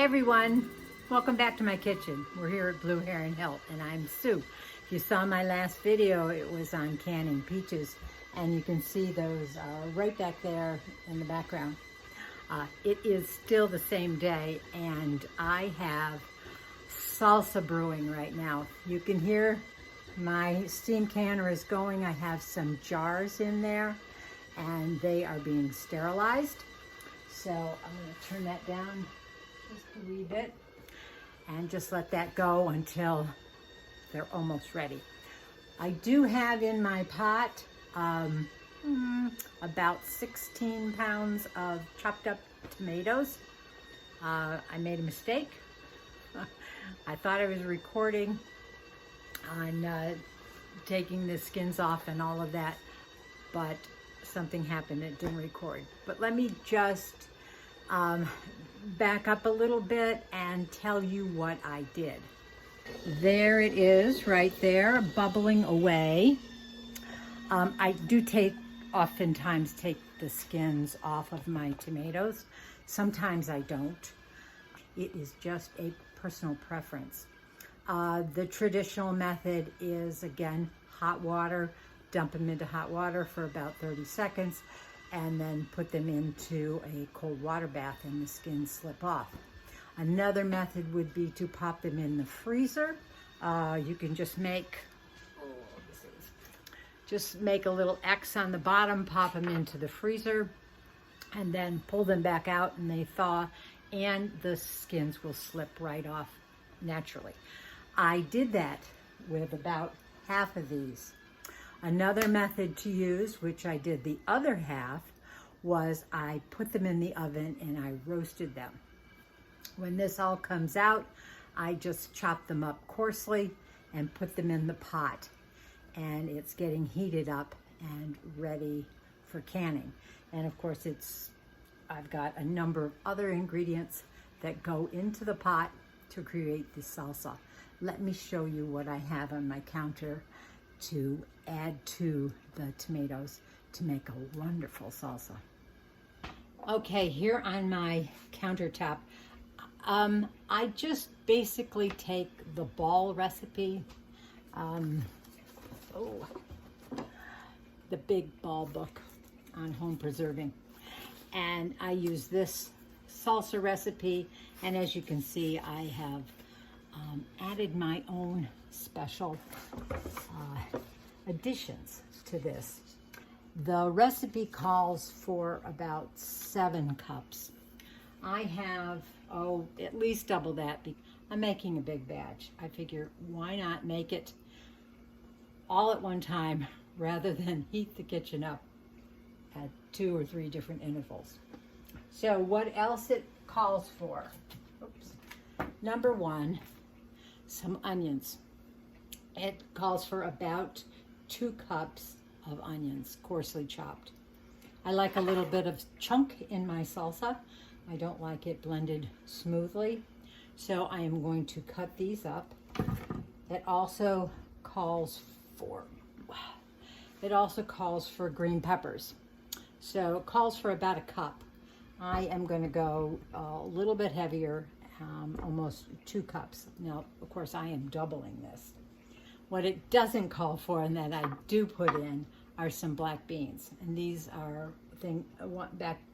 Hey everyone, welcome back to my kitchen. We're here at Blue Heron Hill and I'm Sue. If you saw my last video, it was on canning peaches and you can see those right back there in the background. It is still the same day and I have salsa brewing right now. You can hear my steam canner is going. I have some jars in there and they are being sterilized. So I'm going to turn that down just a wee bit and just let that go until they're almost ready. I do have in my pot about 16 pounds of chopped up tomatoes. I made a mistake. I thought I was recording on taking the skins off and all of that, but something happened, it didn't record. But let me just back up a little bit and tell you what I did. There it is right there, bubbling away. I do oftentimes take the skins off of my tomatoes. Sometimes I don't. It is just a personal preference. The traditional method is, again, hot water. Dump them into hot water for about 30 seconds and then put them into a cold water bath and the skins slip off. Another method would be to pop them in the freezer. You can just make a little X on the bottom, pop them into the freezer, and then pull them back out and they thaw and the skins will slip right off naturally. I did that with about half of these. Another method to use, which I did the other half, was I put them in the oven and I roasted them. When this all comes out, I just chop them up coarsely and put them in the pot. And it's getting heated up and ready for canning. And of course, I've got a number of other ingredients that go into the pot to create the salsa. Let me show you what I have on my counter to add to the tomatoes to make a wonderful salsa. Okay, here on my countertop, I just basically take the ball recipe, the big ball book on home preserving, and I use this salsa recipe, and as you can see, I have added my own special additions to this. The recipe calls for about 7 cups. I have, at least double that. I'm making a big batch. I figure why not make it all at one time rather than heat the kitchen up at 2 or 3 different intervals. So what else it calls for? Number 1, some onions. It calls for about 2 cups of onions, coarsely chopped. I like a little bit of chunk in my salsa. I don't like it blended smoothly, so I am going to cut these up. It also calls for green peppers. So it calls for about a cup. I am going to go a little bit heavier, almost 2 cups. Now, of course, I am doubling this. What it doesn't call for and that I do put in are some black beans. And these are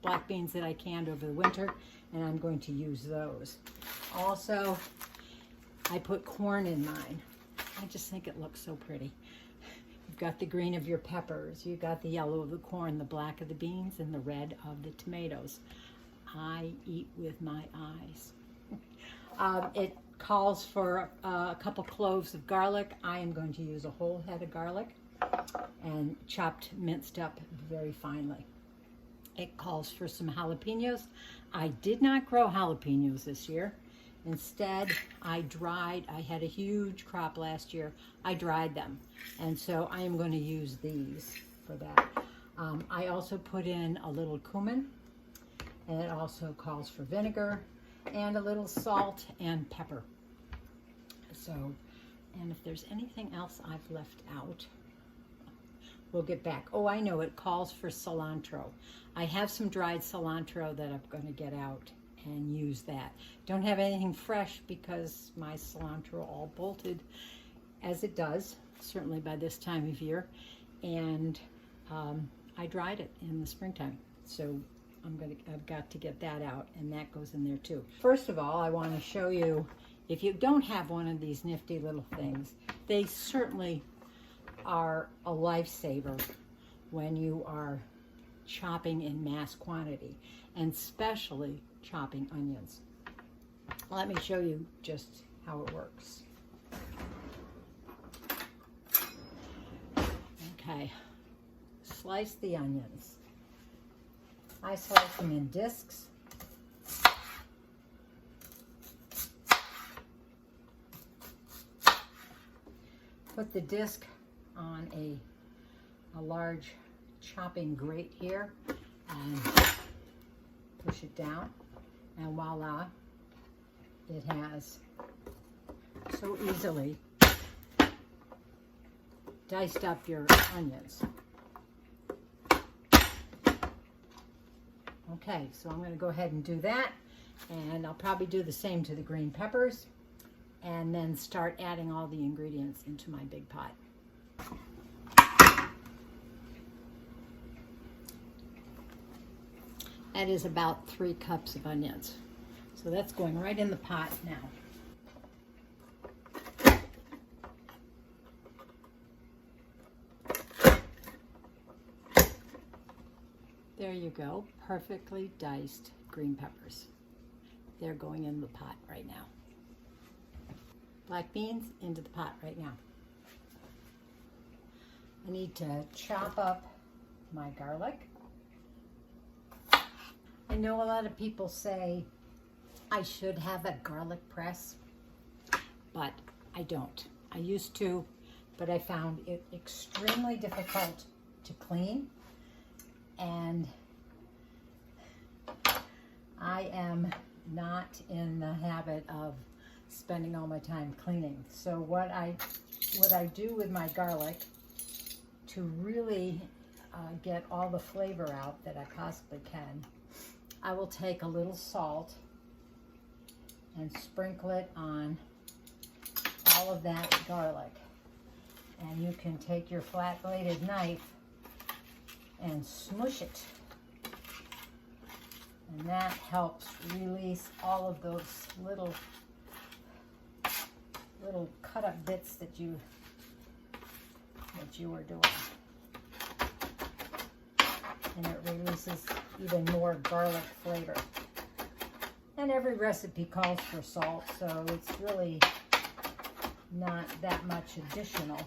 black beans that I canned over the winter, and I'm going to use those. Also, I put corn in mine. I just think it looks so pretty. You've got the green of your peppers, you've got the yellow of the corn, the black of the beans, and the red of the tomatoes. I eat with my eyes. It calls for a couple cloves of garlic. I am going to use a whole head of garlic and minced up very finely. It calls for some jalapeños. I did not grow jalapeños this year. Instead, I had a huge crop last year. I dried them. And so I am going to use these for that. I also put in a little cumin, and it also calls for vinegar and a little salt and pepper. So, and if there's anything else I've left out, we'll get back. Oh, I know, it calls for cilantro. I have some dried cilantro that I'm going to get out and use that. Don't have anything fresh because my cilantro all bolted as it does, certainly by this time of year, and I dried it in the springtime. So I've got to get that out, and that goes in there too. First of all, I want to show you, if you don't have one of these nifty little things, they certainly are a lifesaver when you are chopping in mass quantity, and especially chopping onions. Let me show you just how it works. Okay, slice the onions. I slice them in discs. Put the disc on a large chopping grate here and push it down, and voila, it has so easily diced up your onions. Okay, so I'm going to go ahead and do that, and I'll probably do the same to the green peppers, and then start adding all the ingredients into my big pot. That is about 3 cups of onions. So that's going right in the pot now. There you go, perfectly diced green peppers. They're going in the pot right now. Black beans into the pot right now. I need to chop up my garlic. I know a lot of people say I should have a garlic press, but I don't. I used to, but I found it extremely difficult to clean, and I am not in the habit of spending all my time cleaning. So what I do with my garlic to really get all the flavor out that I possibly can, I will take a little salt and sprinkle it on all of that garlic. And you can take your flat-bladed knife and smush it. And that helps release all of those little cut-up bits that you were doing. And it releases even more garlic flavor. And every recipe calls for salt, so it's really not that much additional.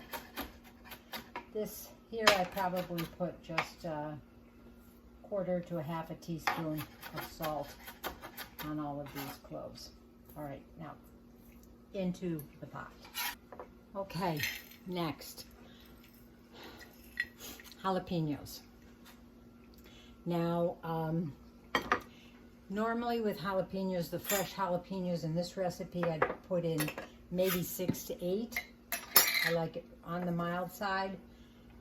This here I probably put just a 1/4 to 1/2 teaspoon of salt on all of these cloves. All right, now into the pot. Okay, next, jalapenos. Now, normally with jalapenos, the fresh jalapenos in this recipe, I'd put in maybe 6 to 8. I like it on the mild side.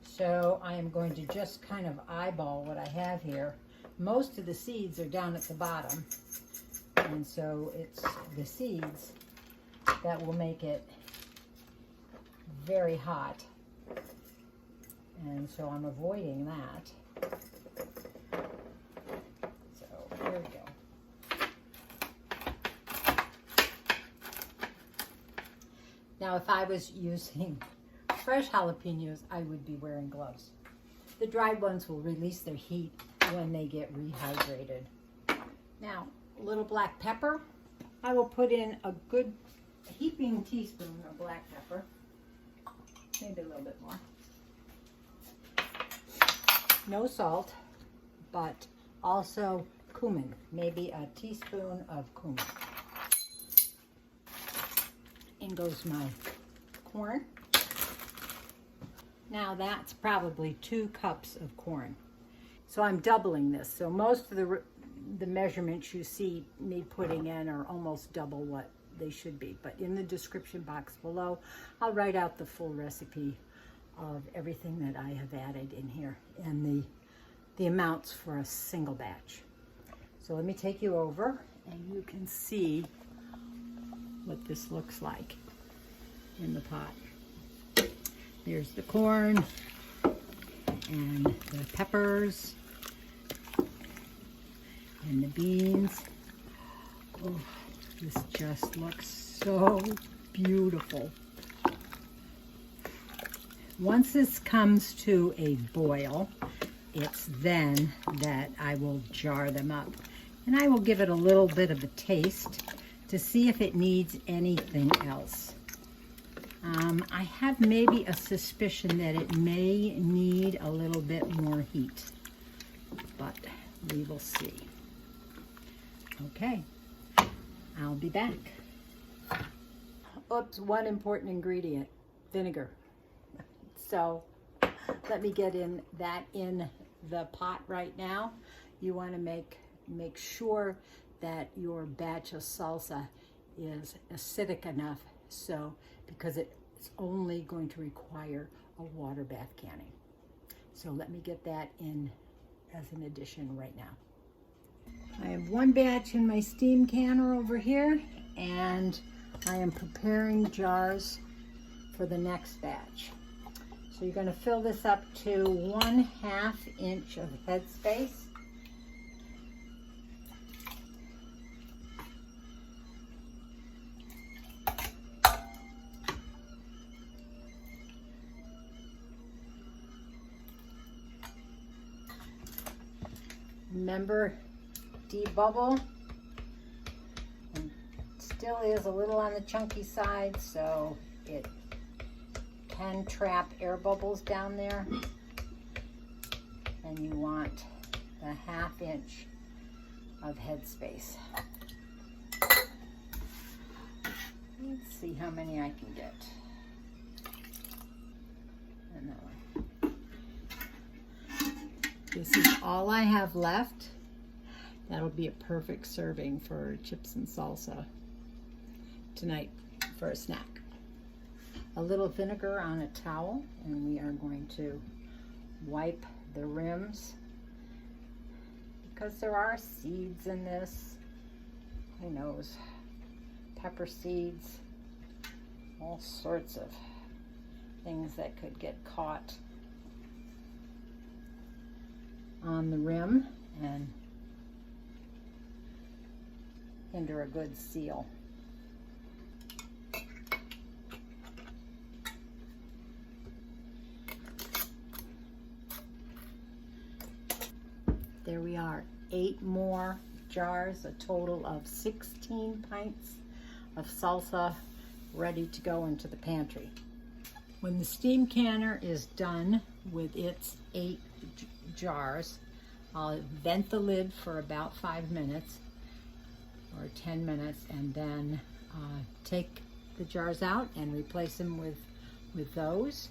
So I am going to just kind of eyeball what I have here. Most of the seeds are down at the bottom. And so it's the seeds that will make it very hot. And so I'm avoiding that. There we go. Now, if I was using fresh jalapenos, I would be wearing gloves. The dried ones will release their heat when they get rehydrated. Now, a little black pepper. I will put in a good heaping teaspoon of black pepper. Maybe a little bit more. No salt, but also cumin, maybe a teaspoon of cumin. In goes my corn. Now that's probably 2 cups of corn. So I'm doubling this. So most of the measurements you see me putting in are almost double what they should be. But in the description box below, I'll write out the full recipe of everything that I have added in here and the amounts for a single batch. So let me take you over And you can see what this looks like in the pot. There's the corn and the peppers and the beans. Oh, this just looks so beautiful. Once this comes to a boil, it's then that I will jar them up. And I will give it a little bit of a taste to see if it needs anything else. I have maybe a suspicion that it may need a little bit more heat, but we will see. Okay, I'll be back. Oops, one important ingredient, vinegar. So let me get that in the pot right now. You want to make sure that your batch of salsa is acidic enough, so because it's only going to require a water bath canning. So let me get that in as an addition right now. I have one batch in my steam canner over here, and I am preparing jars for the next batch. So you're going to fill this up to 1/2 inch of headspace. Remember, debubble. And still is a little on the chunky side, so it can trap air bubbles down there. And you want the 1/2 inch of headspace. Let's see how many I can get. And that one. This is all I have left. That'll be a perfect serving for chips and salsa tonight for a snack. A little vinegar on a towel, and we are going to wipe the rims because there are seeds in this. Who knows? Pepper seeds, all sorts of things that could get caught on the rim and hinder a good seal. There we are, 8 more jars, a total of 16 pints of salsa ready to go into the pantry. When the steam canner is done with its 8 jars, I'll vent the lid for about 5 minutes or 10 minutes, and then take the jars out and replace them with those,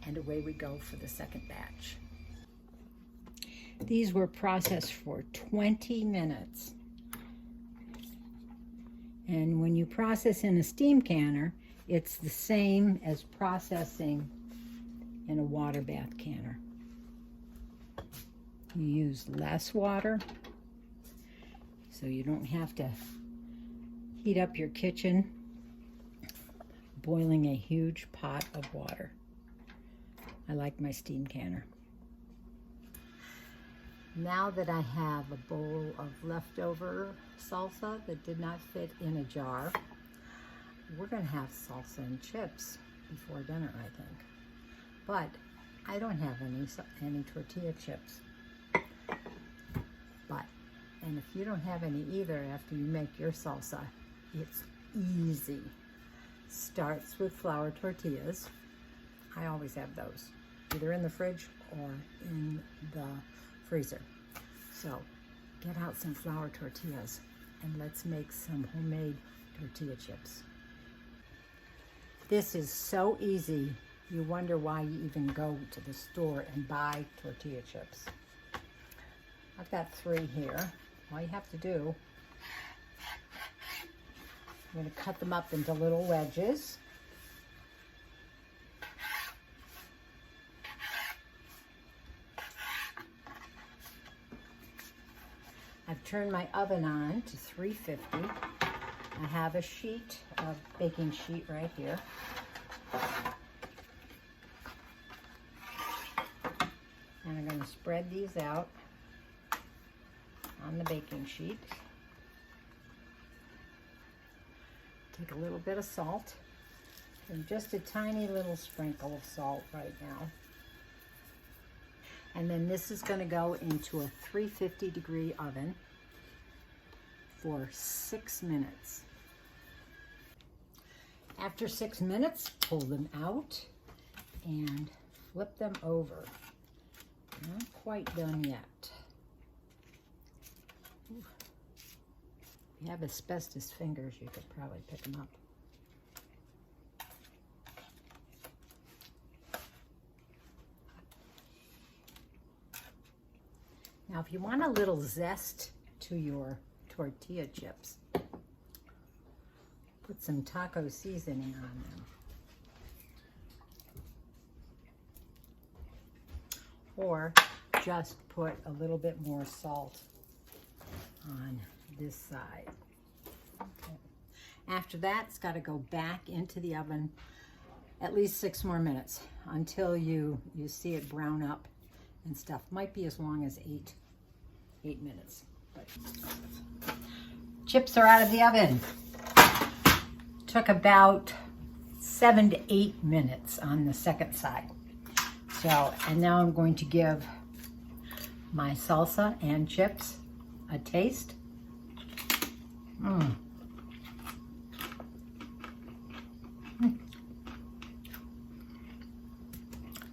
and away we go for the second batch. These were processed for 20 minutes. And when you process in a steam canner, it's the same as processing in a water bath canner. You use less water, so you don't have to heat up your kitchen boiling a huge pot of water. I like my steam canner. Now that I have a bowl of leftover salsa that did not fit in a jar, we're going to have salsa and chips before dinner, I think. But I don't have any tortilla chips. And if you don't have any either after you make your salsa, it's easy. Starts with flour tortillas. I always have those, either in the fridge or in the freezer. So get out some flour tortillas and let's make some homemade tortilla chips. This is so easy, you wonder why you even go to the store and buy tortilla chips. I've got 3 here. All you have to do, I'm going to cut them up into little wedges. I've turned my oven on to 350. I have a sheet, a baking sheet right here. And I'm going to spread these out on the baking sheet. Take a little bit of salt, and just a tiny little sprinkle of salt right now. And then this is going to go into a 350-degree oven for 6 minutes. After 6 minutes, pull them out and flip them over. Not quite done yet. Ooh. If you have asbestos fingers, you could probably pick them up. Now, if you want a little zest to your tortilla chips, put some taco seasoning on them. Or just put a little bit more salt on this side. Okay. After that, it's got to go back into the oven at least 6 more minutes until you see it brown up and stuff. Might be as long as 8 minutes. But chips are out of the oven. Took about 7 to 8 minutes on the second side. So, and now I'm going to give my salsa and chips a taste.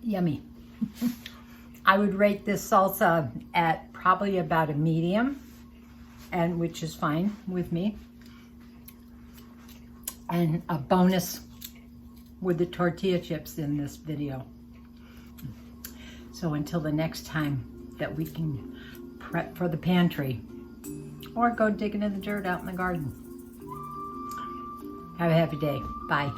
Yummy. I would rate this salsa at probably about a medium, and which is fine with me. And a bonus with the tortilla chips in this video. So until the next time that we can prep for the pantry or go digging in the dirt out in the garden. Have a happy day. Bye.